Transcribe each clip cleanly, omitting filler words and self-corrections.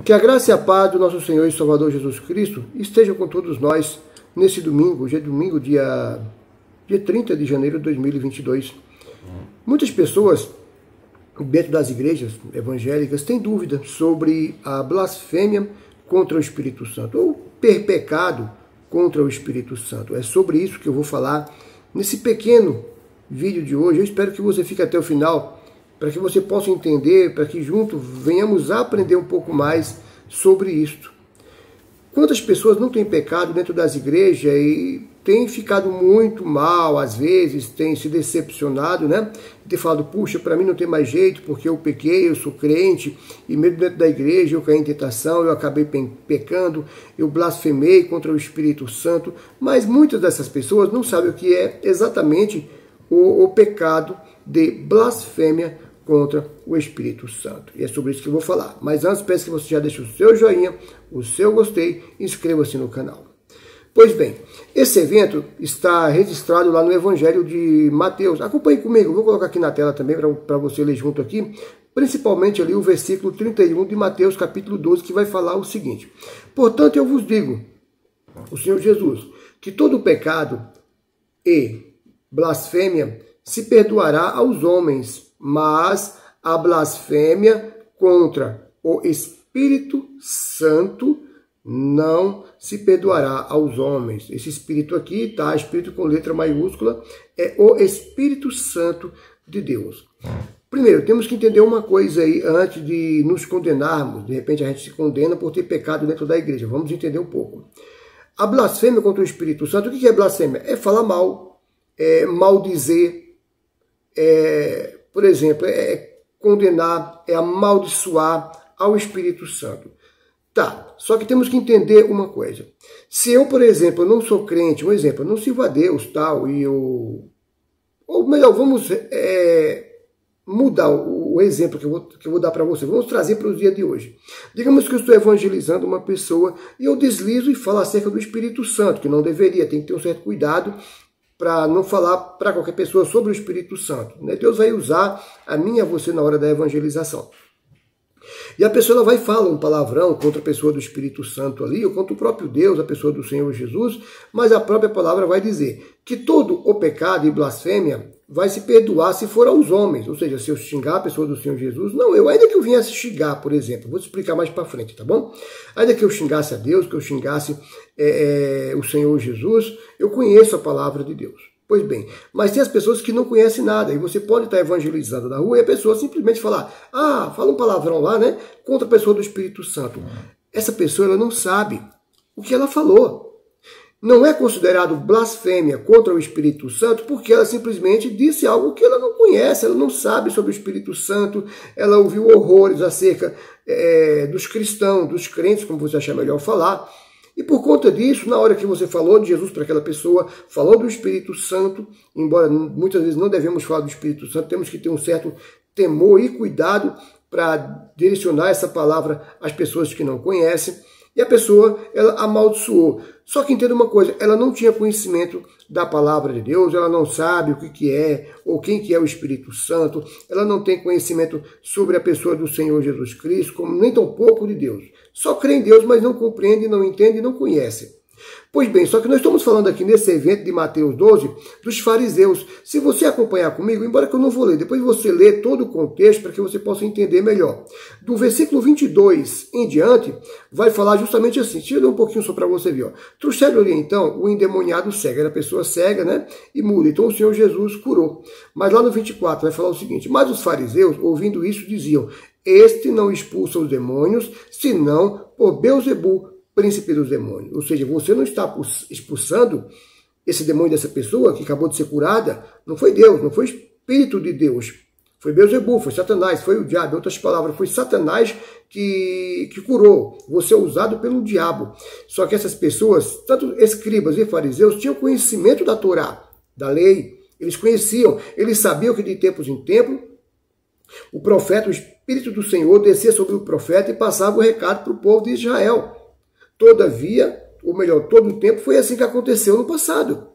Que a graça e a paz do nosso Senhor e Salvador Jesus Cristo estejam com todos nós nesse domingo. Hoje é domingo, dia 30 de janeiro de 2022. Muitas pessoas dentro das igrejas evangélicas têm dúvida sobre a blasfêmia contra o Espírito Santo ou perpecado contra o Espírito Santo. É sobre isso que eu vou falar nesse pequeno vídeo de hoje. Eu espero que você fique até o final para que você possa entender, para que juntos venhamos a aprender um pouco mais sobre isto. Quantas pessoas não têm pecado dentro das igrejas e têm ficado muito mal, às vezes, têm se decepcionado, né? Ter falado, puxa, para mim não tem mais jeito, porque eu pequei, eu sou crente, e mesmo dentro da igreja eu caí em tentação, eu acabei pecando, eu blasfemei contra o Espírito Santo, mas muitas dessas pessoas não sabem o que é exatamente o pecado de blasfêmia contra o Espírito Santo. E é sobre isso que eu vou falar. Mas antes, peço que você já deixe o seu joinha, o seu gostei e inscreva-se no canal. Pois bem, esse evento está registrado lá no Evangelho de Mateus. Acompanhe comigo, vou colocar aqui na tela também para você ler junto aqui, principalmente ali o versículo 31 de Mateus, capítulo 12, que vai falar o seguinte: portanto, eu vos digo, o Senhor Jesus, que todo pecado e blasfêmia se perdoará aos homens, mas a blasfêmia contra o Espírito Santo não se perdoará aos homens. Esse Espírito aqui, tá? Espírito com letra maiúscula, é o Espírito Santo de Deus. Primeiro, temos que entender uma coisa aí antes de nos condenarmos. De repente a gente se condena por ter pecado dentro da igreja. Vamos entender um pouco. A blasfêmia contra o Espírito Santo, o que é blasfêmia? É falar mal, é maldizer, por exemplo, é condenar, é amaldiçoar ao Espírito Santo. Tá, só que temos que entender uma coisa. Se eu, por exemplo, não sou crente, um exemplo, eu não sirvo a Deus, tal, e eu... Ou melhor, vamos mudar o exemplo que eu vou dar para você. Vamos trazer para os dias de hoje. Digamos que eu estou evangelizando uma pessoa e eu deslizo e falo acerca do Espírito Santo, que não deveria, tem que ter um certo cuidado para não falar para qualquer pessoa sobre o Espírito Santo. Deus vai usar a mim e a você na hora da evangelização. E a pessoa vai falar um palavrão contra a pessoa do Espírito Santo ali, ou contra o próprio Deus, a pessoa do Senhor Jesus, mas a própria palavra vai dizer que todo o pecado e blasfêmia vai se perdoar se for aos homens. Ou seja, se eu xingar a pessoa do Senhor Jesus, não eu, ainda que eu viesse xingar, por exemplo, vou te explicar mais para frente, tá bom? Ainda que eu xingasse a Deus, que eu xingasse o Senhor Jesus, eu conheço a palavra de Deus. Pois bem, mas tem as pessoas que não conhecem nada, e você pode estar evangelizando na rua e a pessoa simplesmente falar, fala um palavrão lá, né, contra a pessoa do Espírito Santo. Essa pessoa, ela não sabe o que ela falou. Não é considerado blasfêmia contra o Espírito Santo porque ela simplesmente disse algo que ela não conhece, ela não sabe sobre o Espírito Santo, ela ouviu horrores acerca dos cristãos, dos crentes, como você achar melhor falar. E por conta disso, na hora que você falou de Jesus para aquela pessoa, falou do Espírito Santo, embora muitas vezes não devemos falar do Espírito Santo, temos que ter um certo temor e cuidado para direcionar essa palavra às pessoas que não conhecem. E a pessoa, ela amaldiçoou. Só que entenda uma coisa, ela não tinha conhecimento da palavra de Deus, ela não sabe o que é, ou quem que é o Espírito Santo, ela não tem conhecimento sobre a pessoa do Senhor Jesus Cristo, como nem tão pouco de Deus. Só crê em Deus, mas não compreende, não entende e não conhece. Pois bem, só que nós estamos falando aqui nesse evento de Mateus 12 dos fariseus. Se você acompanhar comigo, embora que eu não vou ler, depois você lê todo o contexto para que você possa entender melhor. Do versículo 22 em diante, vai falar justamente assim. Deixa eu ler um pouquinho só para você ver. Ó. Trouxeram ali então o endemoniado cego, era pessoa cega, né? E muda. Então o Senhor Jesus curou. Mas lá no 24 vai falar o seguinte: mas os fariseus, ouvindo isso, diziam: este não expulsa os demônios, senão por Beelzebu, príncipe dos demônios. Ou seja, você não está expulsando esse demônio dessa pessoa que acabou de ser curada, não foi Deus, não foi o Espírito de Deus, foi Beelzebu, foi Satanás, foi o diabo. Em outras palavras, foi Satanás que curou, você é usado pelo diabo. Só que essas pessoas, tanto escribas e fariseus, tinham conhecimento da Torá, da lei, eles conheciam, eles sabiam que de tempos em tempos o profeta, o Espírito do Senhor descia sobre o profeta e passava o recado para o povo de Israel. Todavia, ou melhor, todo o tempo foi assim que aconteceu no passado.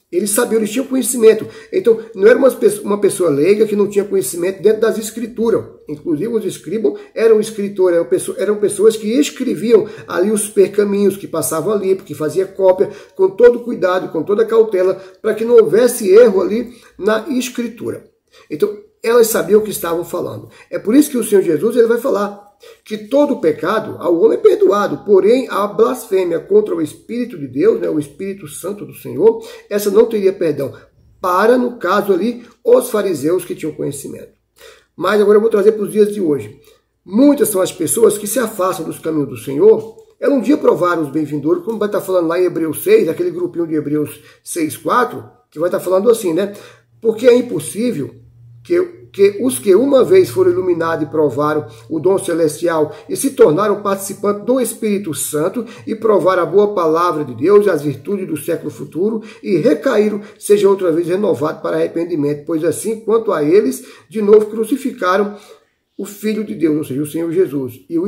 Eles sabiam, eles tinham conhecimento. Então, não era uma pessoa leiga que não tinha conhecimento dentro das escrituras. Inclusive, os escribas eram escritores, eram pessoas que escreviam ali os pergaminhos que passavam ali, porque fazia cópia com todo cuidado, com toda cautela, para que não houvesse erro ali na escritura. Então, elas sabiam o que estavam falando. É por isso que o Senhor Jesus ele vai falar que todo pecado ao homem é perdoado, porém a blasfêmia contra o Espírito de Deus, né, o Espírito Santo do Senhor, essa não teria perdão. Para, no caso ali, os fariseus que tinham conhecimento. Mas agora eu vou trazer para os dias de hoje. Muitas são as pessoas que se afastam dos caminhos do Senhor. Ela um dia provaram os bem-vindores, como vai estar falando lá em Hebreus 6, aquele grupinho de Hebreus 6:4, que vai estar falando assim, né? Porque é impossível que os que uma vez foram iluminados e provaram o dom celestial e se tornaram participantes do Espírito Santo e provaram a boa palavra de Deus e as virtudes do século futuro e recaíram, sejam outra vez renovados para arrependimento, pois assim quanto a eles, de novo crucificaram o Filho de Deus, ou seja, o Senhor Jesus, e o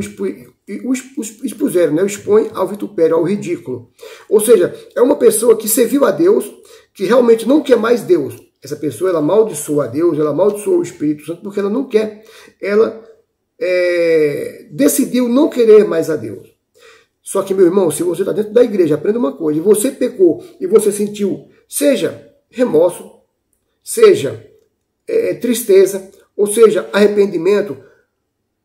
expuseram, né? O expõe ao vitupério, ao ridículo. Ou seja, é uma pessoa que serviu a Deus, que realmente não quer mais Deus. Essa pessoa, ela amaldiçoa a Deus, ela amaldiçoa o Espírito Santo, porque ela não quer. Ela decidiu não querer mais a Deus. Só que, meu irmão, se você está dentro da igreja, aprenda uma coisa, e você pecou, e você sentiu, seja remorso, seja tristeza, ou seja, arrependimento,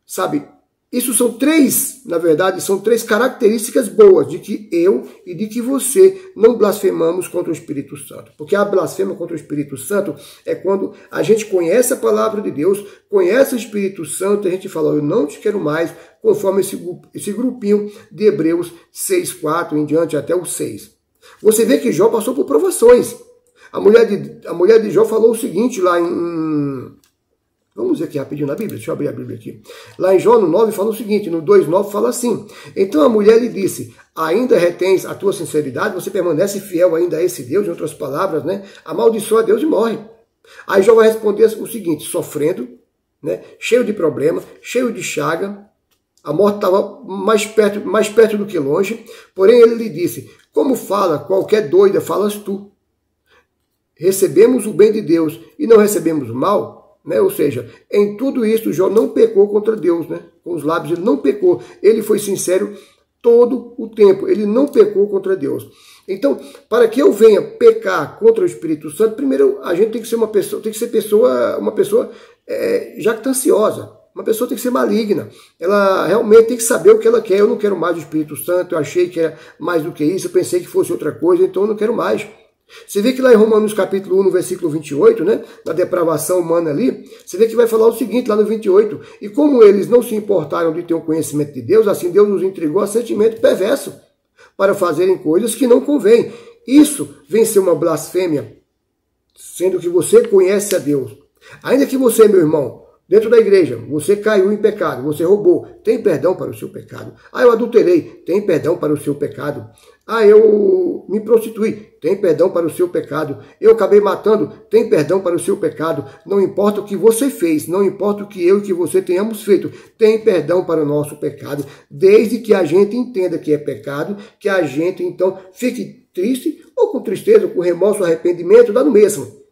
sabe? Isso são três, na verdade, são três características boas de que eu e de que você não blasfemamos contra o Espírito Santo. Porque a blasfêmia contra o Espírito Santo é quando a gente conhece a palavra de Deus, conhece o Espírito Santo e a gente fala, eu não te quero mais, conforme esse grupinho de Hebreus 6:4 em diante até o 6. Você vê que Jó passou por provações. A mulher de Jó falou o seguinte lá em... Vamos ver aqui rapidinho na Bíblia, deixa eu abrir a Bíblia aqui. Lá em Jó, no 9, fala o seguinte, no 2:9 fala assim, então a mulher lhe disse, ainda retens a tua sinceridade, você permanece fiel ainda a esse Deus, em outras palavras, né? Amaldiçoa a Deus e morre. Aí Jó vai responder o seguinte, sofrendo, né? Cheio de problema, cheio de chaga, a morte estava mais perto do que longe, porém ele lhe disse, como fala qualquer doida, falas tu. Recebemos o bem de Deus e não recebemos o mal? Né? Ou seja, em tudo isso, Jó não pecou contra Deus, né? Com os lábios ele não pecou, ele foi sincero todo o tempo, ele não pecou contra Deus. Então, para que eu venha pecar contra o Espírito Santo, primeiro a gente tem que ser uma pessoa jactanciosa, uma pessoa tem que ser maligna, ela realmente tem que saber o que ela quer. Eu não quero mais o Espírito Santo, eu achei que era mais do que isso, eu pensei que fosse outra coisa, então eu não quero mais. Você vê que lá em Romanos capítulo 1, no versículo 28, né, na depravação humana ali, você vê que vai falar o seguinte lá no 28, e como eles não se importaram de ter um conhecimento de Deus, assim Deus os entregou a sentimento perverso para fazerem coisas que não convém. Isso vem ser uma blasfêmia, sendo que você conhece a Deus. Ainda que você, meu irmão, dentro da igreja, você caiu em pecado, você roubou, tem perdão para o seu pecado. Ah, eu adulterei, tem perdão para o seu pecado. Ah, eu me prostituí, tem perdão para o seu pecado. Eu acabei matando, tem perdão para o seu pecado. Não importa o que você fez, não importa o que eu e que você tenhamos feito, tem perdão para o nosso pecado. Desde que a gente entenda que é pecado, que a gente então fique triste, ou com tristeza, ou com remorso, ou arrependimento, dá no mesmo.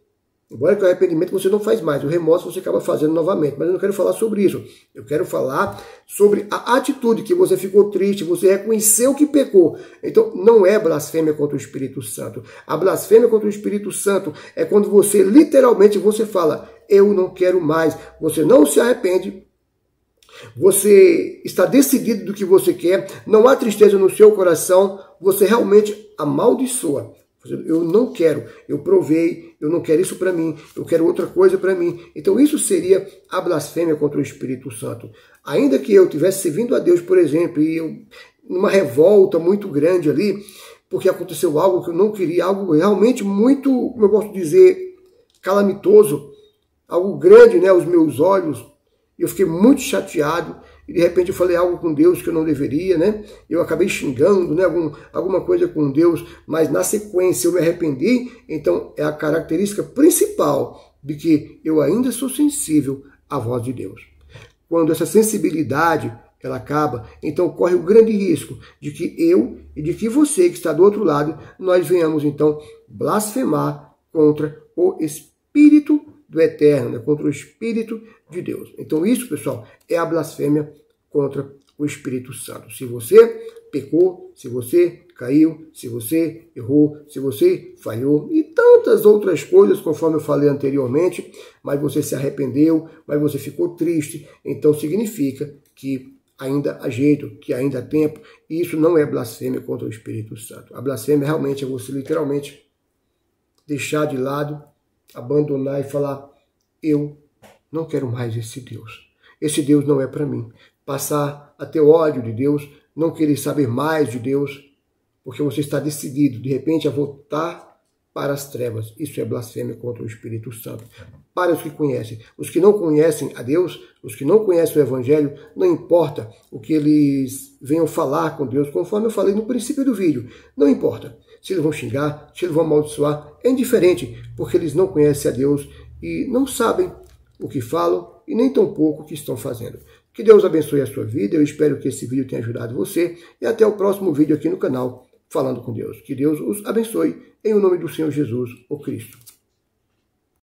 Embora que o arrependimento você não faz mais, o remorso você acaba fazendo novamente. Mas eu não quero falar sobre isso. Eu quero falar sobre a atitude que você ficou triste, você reconheceu que pecou. Então não é blasfêmia contra o Espírito Santo. A blasfêmia contra o Espírito Santo é quando você literalmente você fala, eu não quero mais. Você não se arrepende. Você está decidido do que você quer. Não há tristeza no seu coração. Você realmente amaldiçoa. Eu não quero, eu provei, eu não quero isso para mim, eu quero outra coisa para mim. Então isso seria a blasfêmia contra o Espírito Santo. Ainda que eu tivesse servindo a Deus, por exemplo, e eu, numa revolta muito grande ali, porque aconteceu algo que eu não queria, algo realmente muito, como eu gosto de dizer, calamitoso, algo grande, né, aos meus olhos, eu fiquei muito chateado, e de repente eu falei algo com Deus que eu não deveria, né? Eu acabei xingando, né? Alguma coisa com Deus, mas na sequência eu me arrependi. Então é a característica principal de que eu ainda sou sensível à voz de Deus. Quando essa sensibilidade ela acaba. Então corre o grande risco de que eu e de que você que está do outro lado, nós venhamos então blasfemar contra o Espírito do Eterno, né? Contra o Espírito de Deus. Então isso, pessoal, é a blasfêmia contra o Espírito Santo. Se você pecou, se você caiu, se você errou, se você falhou e tantas outras coisas, conforme eu falei anteriormente, mas você se arrependeu, mas você ficou triste, então significa que ainda há jeito, que ainda há tempo, e isso não é blasfêmia contra o Espírito Santo. A blasfêmia realmente é você literalmente deixar de lado, abandonar e falar, eu não quero mais esse Deus. Esse Deus não é para mim. Passar a ter ódio de Deus, não querer saber mais de Deus, porque você está decidido, de repente, a voltar para as trevas. Isso é blasfêmia contra o Espírito Santo. Para os que conhecem. Os que não conhecem a Deus, os que não conhecem o Evangelho, não importa o que eles venham falar com Deus, conforme eu falei no princípio do vídeo. Não importa se eles vão xingar, se eles vão amaldiçoar, é indiferente, porque eles não conhecem a Deus e não sabem o que falam e nem tampouco o que estão fazendo. Que Deus abençoe a sua vida, eu espero que esse vídeo tenha ajudado você e até o próximo vídeo aqui no canal Falando com Deus. Que Deus os abençoe em nome do Senhor Jesus, o Cristo.